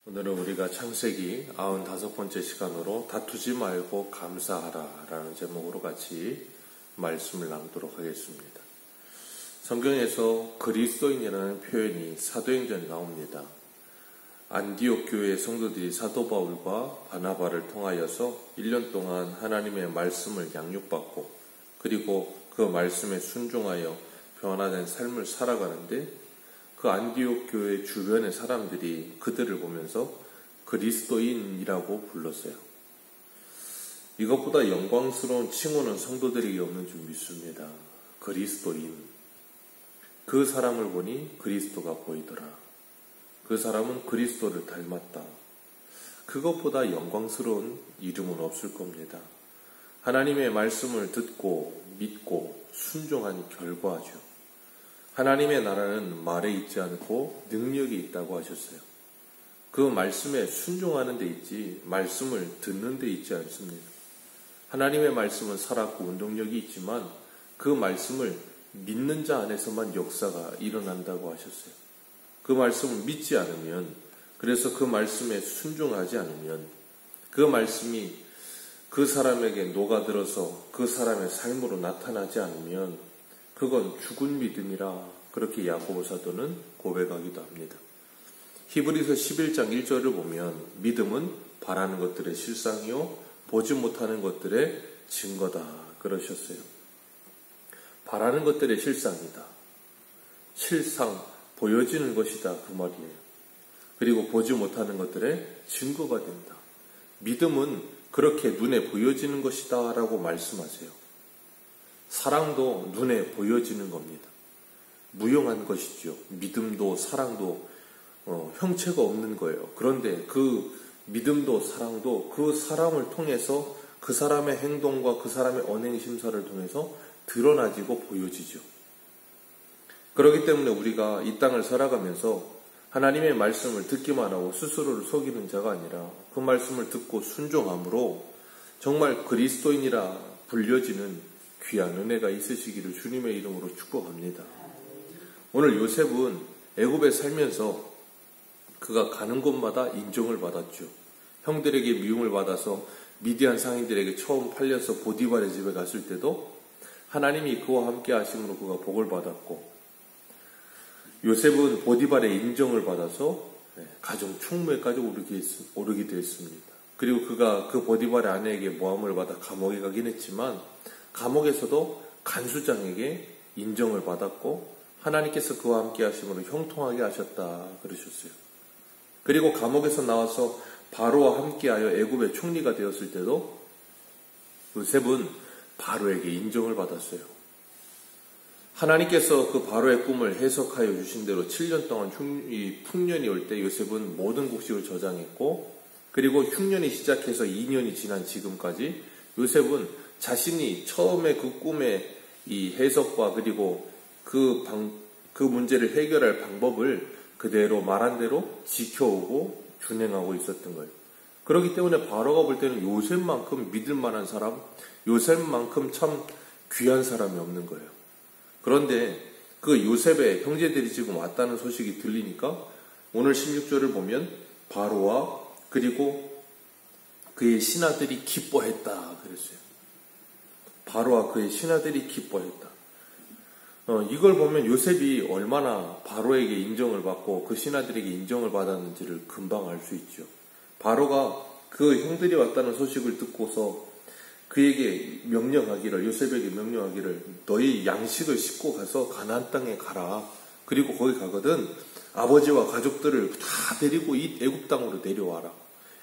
오늘은 우리가 창세기 95번째 시간으로 다투지 말고 감사하라 라는 제목으로 같이 말씀을 나누도록 하겠습니다. 성경에서 그리스도인이라는 표현이 사도행전에 나옵니다. 안디옥 교회의 성도들이 사도 바울과 바나바를 통하여서 1년 동안 하나님의 말씀을 양육받고 그리고 그 말씀에 순종하여 변화된 삶을 살아가는데 그 안디옥 교회 주변의 사람들이 그들을 보면서 그리스도인이라고 불렀어요. 이것보다 영광스러운 칭호는 성도들에게 없는 줄 믿습니다. 그리스도인. 그 사람을 보니 그리스도가 보이더라. 그 사람은 그리스도를 닮았다. 그것보다 영광스러운 이름은 없을 겁니다. 하나님의 말씀을 듣고 믿고 순종한 결과죠. 하나님의 나라는 말에 있지 않고 능력이 있다고 하셨어요. 그 말씀에 순종하는 데 있지 말씀을 듣는 데 있지 않습니다. 하나님의 말씀은 살았고 운동력이 있지만 그 말씀을 믿는 자 안에서만 역사가 일어난다고 하셨어요. 그 말씀을 믿지 않으면, 그래서 그 말씀에 순종하지 않으면 그 말씀이 그 사람에게 녹아들어서 그 사람의 삶으로 나타나지 않으면 그건 죽은 믿음이라 그렇게 야고보 사도는 고백하기도 합니다. 히브리서 11장 1절을 보면 믿음은 바라는 것들의 실상이요 보지 못하는 것들의 증거다 그러셨어요. 바라는 것들의 실상이다. 실상, 보여지는 것이다 그 말이에요. 그리고 보지 못하는 것들의 증거가 된다. 믿음은 그렇게 눈에 보여지는 것이다 라고 말씀하세요. 사랑도 눈에 보여지는 겁니다. 무용한 것이죠. 믿음도 사랑도 형체가 없는 거예요. 그런데 그 믿음도 사랑도 그 사람을 통해서 그 사람의 행동과 그 사람의 언행심사를 통해서 드러나지고 보여지죠. 그렇기 때문에 우리가 이 땅을 살아가면서 하나님의 말씀을 듣기만 하고 스스로를 속이는 자가 아니라 그 말씀을 듣고 순종함으로 정말 그리스도인이라 불려지는 귀한 은혜가 있으시기를 주님의 이름으로 축복합니다. 오늘 요셉은 애굽에 살면서 그가 가는 곳마다 인정을 받았죠. 형들에게 미움을 받아서 미디안 상인들에게 처음 팔려서 보디발의 집에 갔을 때도 하나님이 그와 함께 하심으로 그가 복을 받았고, 요셉은 보디발의 인정을 받아서 가정 총무에까지 오르게 되었습니다. 그리고 그가 그 보디발의 아내에게 모함을 받아 감옥에 가긴 했지만 감옥에서도 간수장에게 인정을 받았고 하나님께서 그와 함께 하심으로 형통하게 하셨다 그러셨어요. 그리고 감옥에서 나와서 바로와 함께하여 애굽의 총리가 되었을 때도 요셉은 바로에게 인정을 받았어요. 하나님께서 그 바로의 꿈을 해석하여 주신 대로 7년 동안 풍년이 올 때 요셉은 모든 곡식을 저장했고, 그리고 흉년이 시작해서 2년이 지난 지금까지 요셉은 자신이 처음에 그 꿈의 이 해석과 그리고 그 문제를 해결할 방법을 그대로 말한 대로 지켜오고 준행하고 있었던 거예요. 그렇기 때문에 바로가 볼 때는 요셉만큼 믿을 만한 사람, 요셉만큼 참 귀한 사람이 없는 거예요. 그런데 그 요셉의 형제들이 지금 왔다는 소식이 들리니까 오늘 16절을 보면 바로와 그리고 그의 신하들이 기뻐했다 그랬어요. 바로와 그의 신하들이 기뻐했다. 이걸 보면 요셉이 얼마나 바로에게 인정을 받고 그 신하들에게 인정을 받았는지를 금방 알 수 있죠. 바로가 그 형들이 왔다는 소식을 듣고서 그에게 명령하기를, 요셉에게 명령하기를 너희 양식을 싣고 가서 가나안 땅에 가라. 그리고 거기 가거든 아버지와 가족들을 다 데리고 이 애굽 땅으로 내려와라.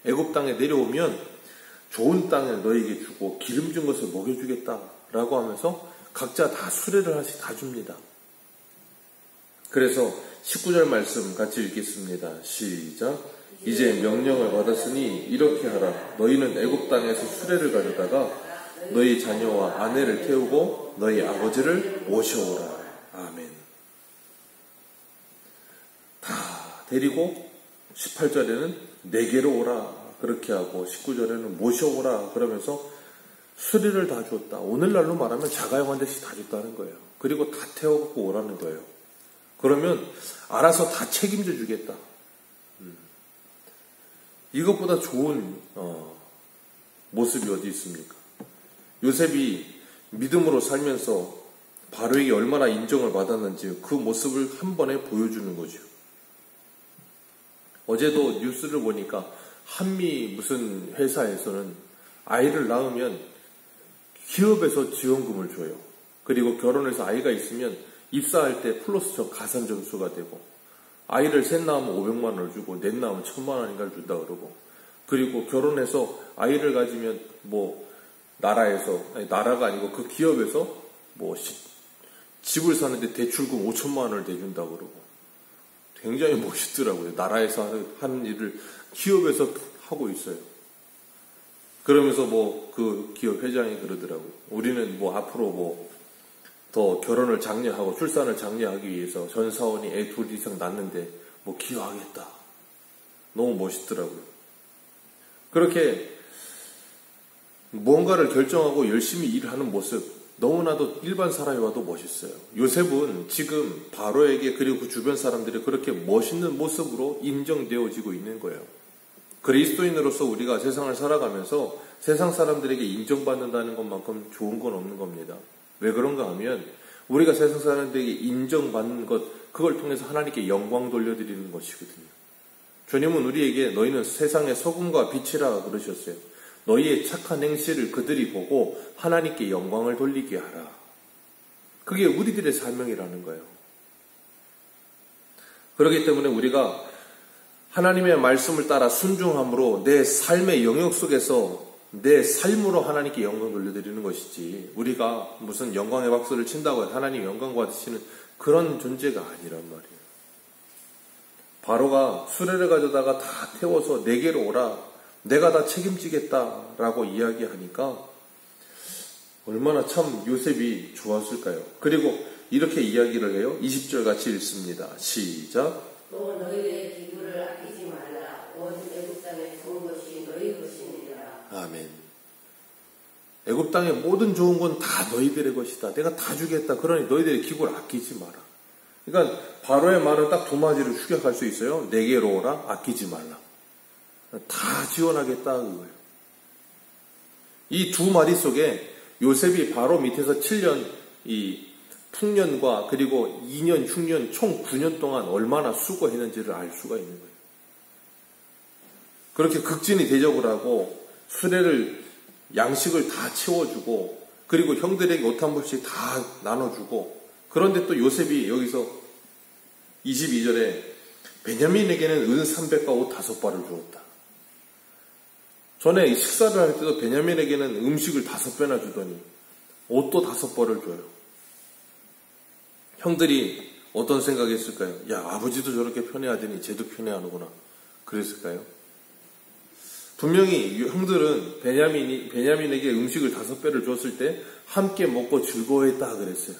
애굽 땅에 내려오면 좋은 땅을 너에게 주고 기름진 것을 먹여주겠다 라고 하면서 각자 다 수레를 하나씩 다 줍니다. 그래서 19절 말씀 같이 읽겠습니다. 시작. 이제 명령을 받았으니 이렇게 하라. 너희는 애굽 땅에서 수레를 가져다가 너희 자녀와 아내를 태우고 너희 아버지를 모셔오라. 아멘. 다 데리고 18절에는 내게로 오라 그렇게 하고 19절에는 모셔오라 그러면서 수리를 다 줬다. 오늘날로 말하면 자가용 한 대씩 다 줬다는 거예요. 그리고 다 태워갖고 오라는 거예요. 그러면 알아서 다 책임져 주겠다. 이것보다 좋은 모습이 어디 있습니까? 요셉이 믿음으로 살면서 바로에게 얼마나 인정을 받았는지 그 모습을 한 번에 보여주는 거죠. 어제도 뉴스를 보니까 한미 무슨 회사에서는 아이를 낳으면 기업에서 지원금을 줘요. 그리고 결혼해서 아이가 있으면 입사할 때 플러스 가산 점수가 되고, 아이를 셋 낳으면 500만 원을 주고 넷 낳으면 1000만 원인가를 준다 그러고, 그리고 결혼해서 아이를 가지면 나라가 아니고 그 기업에서 집을 사는데 대출금 5천만 원을 대준다 그러고, 굉장히 멋있더라고요. 나라에서 하는 일을 기업에서 하고 있어요. 그러면서 그 기업 회장이 그러더라고요. 우리는 앞으로 더 결혼을 장려하고 출산을 장려하기 위해서 전 사원이 애 2 이상 낳는데 기여하겠다. 너무 멋있더라고요. 그렇게 뭔가를 결정하고 열심히 일하는 모습, 너무나도 일반 사람이 와도 멋있어요. 요셉은 지금 바로에게 그리고 그 주변 사람들이 그렇게 멋있는 모습으로 인정되어지고 있는 거예요. 그리스도인으로서 우리가 세상을 살아가면서 세상 사람들에게 인정받는다는 것만큼 좋은 건 없는 겁니다. 왜 그런가 하면 우리가 세상 사람들에게 인정받는 것, 그걸 통해서 하나님께 영광 돌려드리는 것이거든요. 주님은 우리에게 너희는 세상의 소금과 빛이라 그러셨어요. 너희의 착한 행실을 그들이 보고 하나님께 영광을 돌리게 하라. 그게 우리들의 사명이라는 거예요. 그렇기 때문에 우리가 하나님의 말씀을 따라 순종함으로 내 삶의 영역 속에서 내 삶으로 하나님께 영광 돌려드리는 것이지, 우리가 무슨 영광의 박수를 친다고 하나님 영광 받으시는 그런 존재가 아니란 말이에요. 바로가 수레를 가져다가 다 태워서 내게로 오라, 내가 다 책임지겠다라고 이야기하니까 얼마나 참 요셉이 좋았을까요? 그리고 이렇게 이야기를 해요. 20절 같이 읽습니다. 시작. 또 너희의 기부를 아끼지 말라. 온 애굽 땅에 좋은 것이 너희 것이니라. 아멘. 애굽 땅의 모든 좋은 건 다 너희들의 것이다. 내가 다 주겠다. 그러니 너희들의 기부를 아끼지 마라. 그러니까 바로의 말은 딱 두 마디로 축약할 수 있어요. 내게로 오라, 아끼지 말라. 다 지원하겠다 그거예요. 이 두 마디 속에 요셉이 바로 밑에서 7년 이 풍년과 그리고 2년 흉년 총 9년 동안 얼마나 수고했는지를 알 수가 있는 거예요. 그렇게 극진히 대접을 하고 수레를 양식을 다 채워주고 그리고 형들에게 옷 한 벌씩 다 나눠주고, 그런데 또 요셉이 여기서 22절에 베냐민에게는 은 300과 옷 5벌을 주었다. 전에 식사를 할 때도 베냐민에게는 음식을 5배나 주더니 옷도 5벌을 줘요. 형들이 어떤 생각했을까요? 야, 아버지도 저렇게 편애하더니 쟤도 편애하는구나. 그랬을까요? 분명히 형들은 베냐민에게 음식을 5배를 줬을 때 함께 먹고 즐거워했다 그랬어요.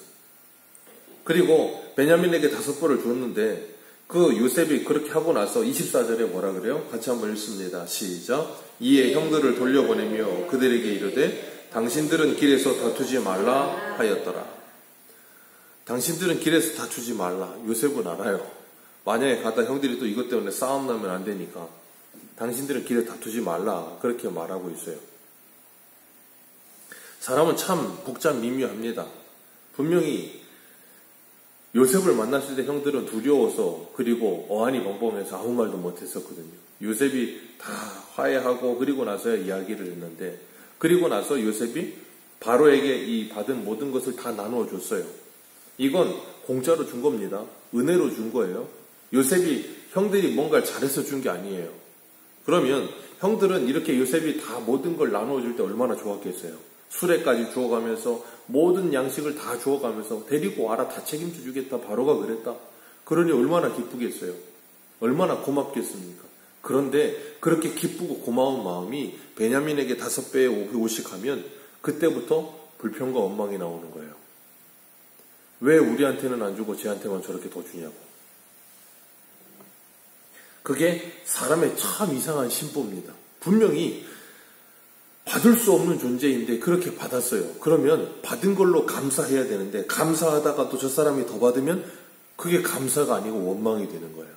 그리고 베냐민에게 5벌을 줬는데 그 요셉이 그렇게 하고 나서 24절에 뭐라 그래요? 같이 한번 읽습니다. 시작. 이에 형들을 돌려보내며 그들에게 이르되 당신들은 길에서 다투지 말라 하였더라. 당신들은 길에서 다투지 말라. 요셉은 알아요. 만약에 가다 형들이 또 이것 때문에 싸움 나면 안 되니까 당신들은 길에 다투지 말라. 그렇게 말하고 있어요. 사람은 참 복잡 미묘합니다. 분명히 요셉을 만났을 때 형들은 두려워서 그리고 어안이 벙벙해서 아무 말도 못했었거든요. 요셉이 다 화해하고 그리고 나서야 이야기를 했는데, 그리고 나서 요셉이 바로에게 이 받은 모든 것을 다 나누어 줬어요. 이건 공짜로 준 겁니다. 은혜로 준 거예요. 요셉이 형들이 뭔가를 잘해서 준 게 아니에요. 그러면 형들은 이렇게 요셉이 다 모든 걸 나누어 줄 때 얼마나 좋았겠어요. 수레까지 주워가면서 모든 양식을 다 주워가면서 데리고 와라, 다 책임져 주겠다, 바로가 그랬다. 그러니 얼마나 기쁘겠어요. 얼마나 고맙겠습니까. 그런데 그렇게 기쁘고 고마운 마음이 베냐민에게 5배의 옷이 가면 그때부터 불평과 원망이 나오는 거예요. 왜 우리한테는 안 주고 쟤한테만 저렇게 더 주냐고. 그게 사람의 참 이상한 심보입니다. 분명히 받을 수 없는 존재인데 그렇게 받았어요. 그러면 받은 걸로 감사해야 되는데 감사하다가 또 저 사람이 더 받으면 그게 감사가 아니고 원망이 되는 거예요.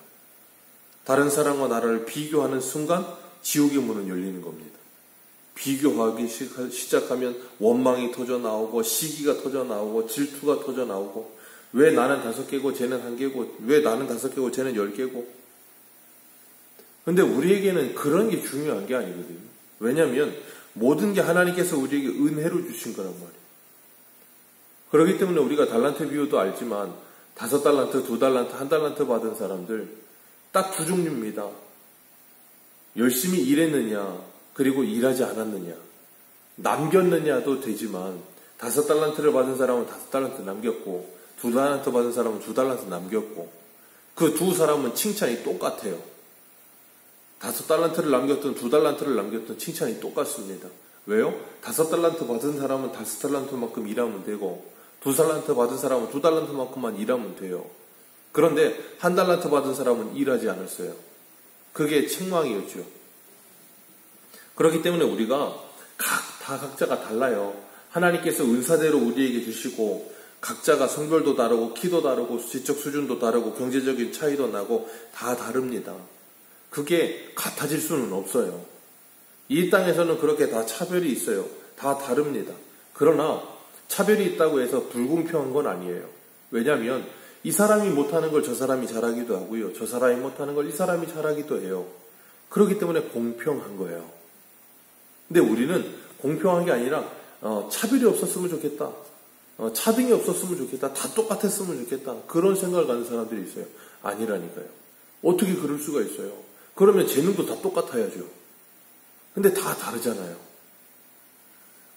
다른 사람과 나를 비교하는 순간 지옥의 문은 열리는 겁니다. 비교하기 시작하면 원망이 터져 나오고 시기가 터져 나오고 질투가 터져 나오고 왜 나는 5개고 쟤는 1개고 왜 나는 5개고 쟤는 10개고. 근데 우리에게는 그런 게 중요한 게 아니거든요. 왜냐하면 모든 게 하나님께서 우리에게 은혜로 주신 거란 말이에요. 그렇기 때문에 우리가 달란트 비유도 알지만 5달란트, 2달란트, 1달란트 받은 사람들 딱 2종류입니다. 열심히 일했느냐 그리고 일하지 않았느냐. 남겼느냐도 되지만 5달란트를 받은 사람은 5달란트 남겼고 2달란트 받은 사람은 2달란트 남겼고 그 두 사람은 칭찬이 똑같아요. 5달란트를 남겼든 2달란트를 남겼든 칭찬이 똑같습니다. 왜요? 5달란트 받은 사람은 5달란트만큼 일하면 되고 2달란트 받은 사람은 2달란트만큼만 일하면 돼요. 그런데 1달란트 받은 사람은 일하지 않았어요. 그게 책망이었죠. 그렇기 때문에 우리가 각자가 달라요. 하나님께서 은사대로 우리에게 주시고 각자가 성별도 다르고 키도 다르고 지적 수준도 다르고 경제적인 차이도 나고 다 다릅니다. 그게 같아질 수는 없어요. 이 땅에서는 그렇게 다 차별이 있어요. 다 다릅니다. 그러나 차별이 있다고 해서 불공평한 건 아니에요. 왜냐하면 이 사람이 못하는 걸 저 사람이 잘하기도 하고요. 저 사람이 못하는 걸 이 사람이 잘하기도 해요. 그렇기 때문에 공평한 거예요. 근데 우리는 공평한 게 아니라 차별이 없었으면 좋겠다. 차등이 없었으면 좋겠다. 다 똑같았으면 좋겠다. 그런 생각을 가는 사람들이 있어요. 아니라니까요. 어떻게 그럴 수가 있어요? 그러면 재능도 다 똑같아야죠. 근데 다 다르잖아요.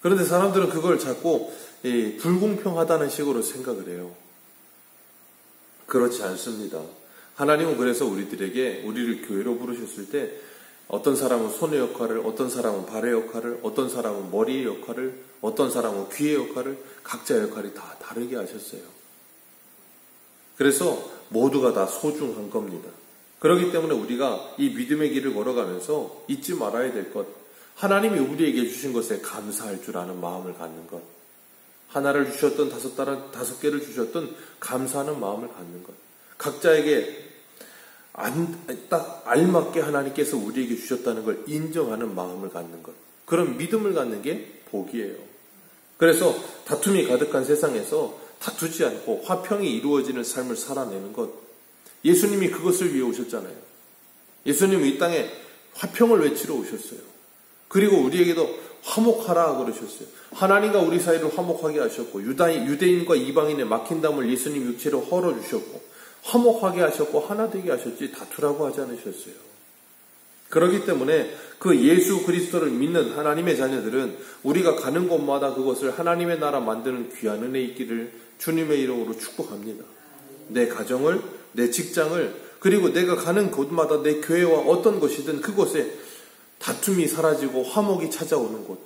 그런데 사람들은 그걸 자꾸 불공평하다는 식으로 생각을 해요. 그렇지 않습니다. 하나님은 그래서 우리를 교회로 부르셨을 때 어떤 사람은 손의 역할을, 어떤 사람은 발의 역할을, 어떤 사람은 머리의 역할을, 어떤 사람은 귀의 역할을, 각자 역할이 다 다르게 하셨어요. 그래서 모두가 다 소중한 겁니다. 그렇기 때문에 우리가 이 믿음의 길을 걸어가면서 잊지 말아야 될 것, 하나님이 우리에게 주신 것에 감사할 줄 아는 마음을 갖는 것, 하나를 주셨던 5개를 주셨던 감사하는 마음을 갖는 것, 각자에게 딱 알맞게 하나님께서 우리에게 주셨다는 걸 인정하는 마음을 갖는 것, 그런 믿음을 갖는 게 복이에요. 그래서 다툼이 가득한 세상에서 다투지 않고 화평이 이루어지는 삶을 살아내는 것, 예수님이 그것을 위해 오셨잖아요. 예수님은 이 땅에 화평을 외치러 오셨어요. 그리고 우리에게도 화목하라 그러셨어요. 하나님과 우리 사이를 화목하게 하셨고 유대인과 이방인의 막힌 담을 예수님 육체로 헐어주셨고 화목하게 하셨고 하나 되게 하셨지 다투라고 하지 않으셨어요. 그렇기 때문에 그 예수 그리스도를 믿는 하나님의 자녀들은 우리가 가는 곳마다 그것을 하나님의 나라 만드는 귀한 은혜 있기를 주님의 이름으로 축복합니다. 내 가정을, 내 직장을, 그리고 내가 가는 곳마다 내 교회와 어떤 것이든 그곳에 다툼이 사라지고 화목이 찾아오는 곳,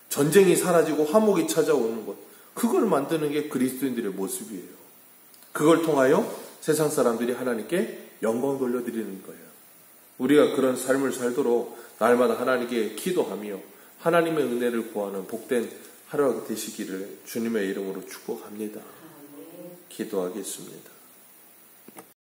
전쟁이 사라지고 화목이 찾아오는 곳, 그걸 만드는 게 그리스도인들의 모습이에요. 그걸 통하여 세상 사람들이 하나님께 영광 돌려드리는 거예요. 우리가 그런 삶을 살도록 날마다 하나님께 기도하며 하나님의 은혜를 구하는 복된 하루가 되시기를 주님의 이름으로 축복합니다. 기도하겠습니다.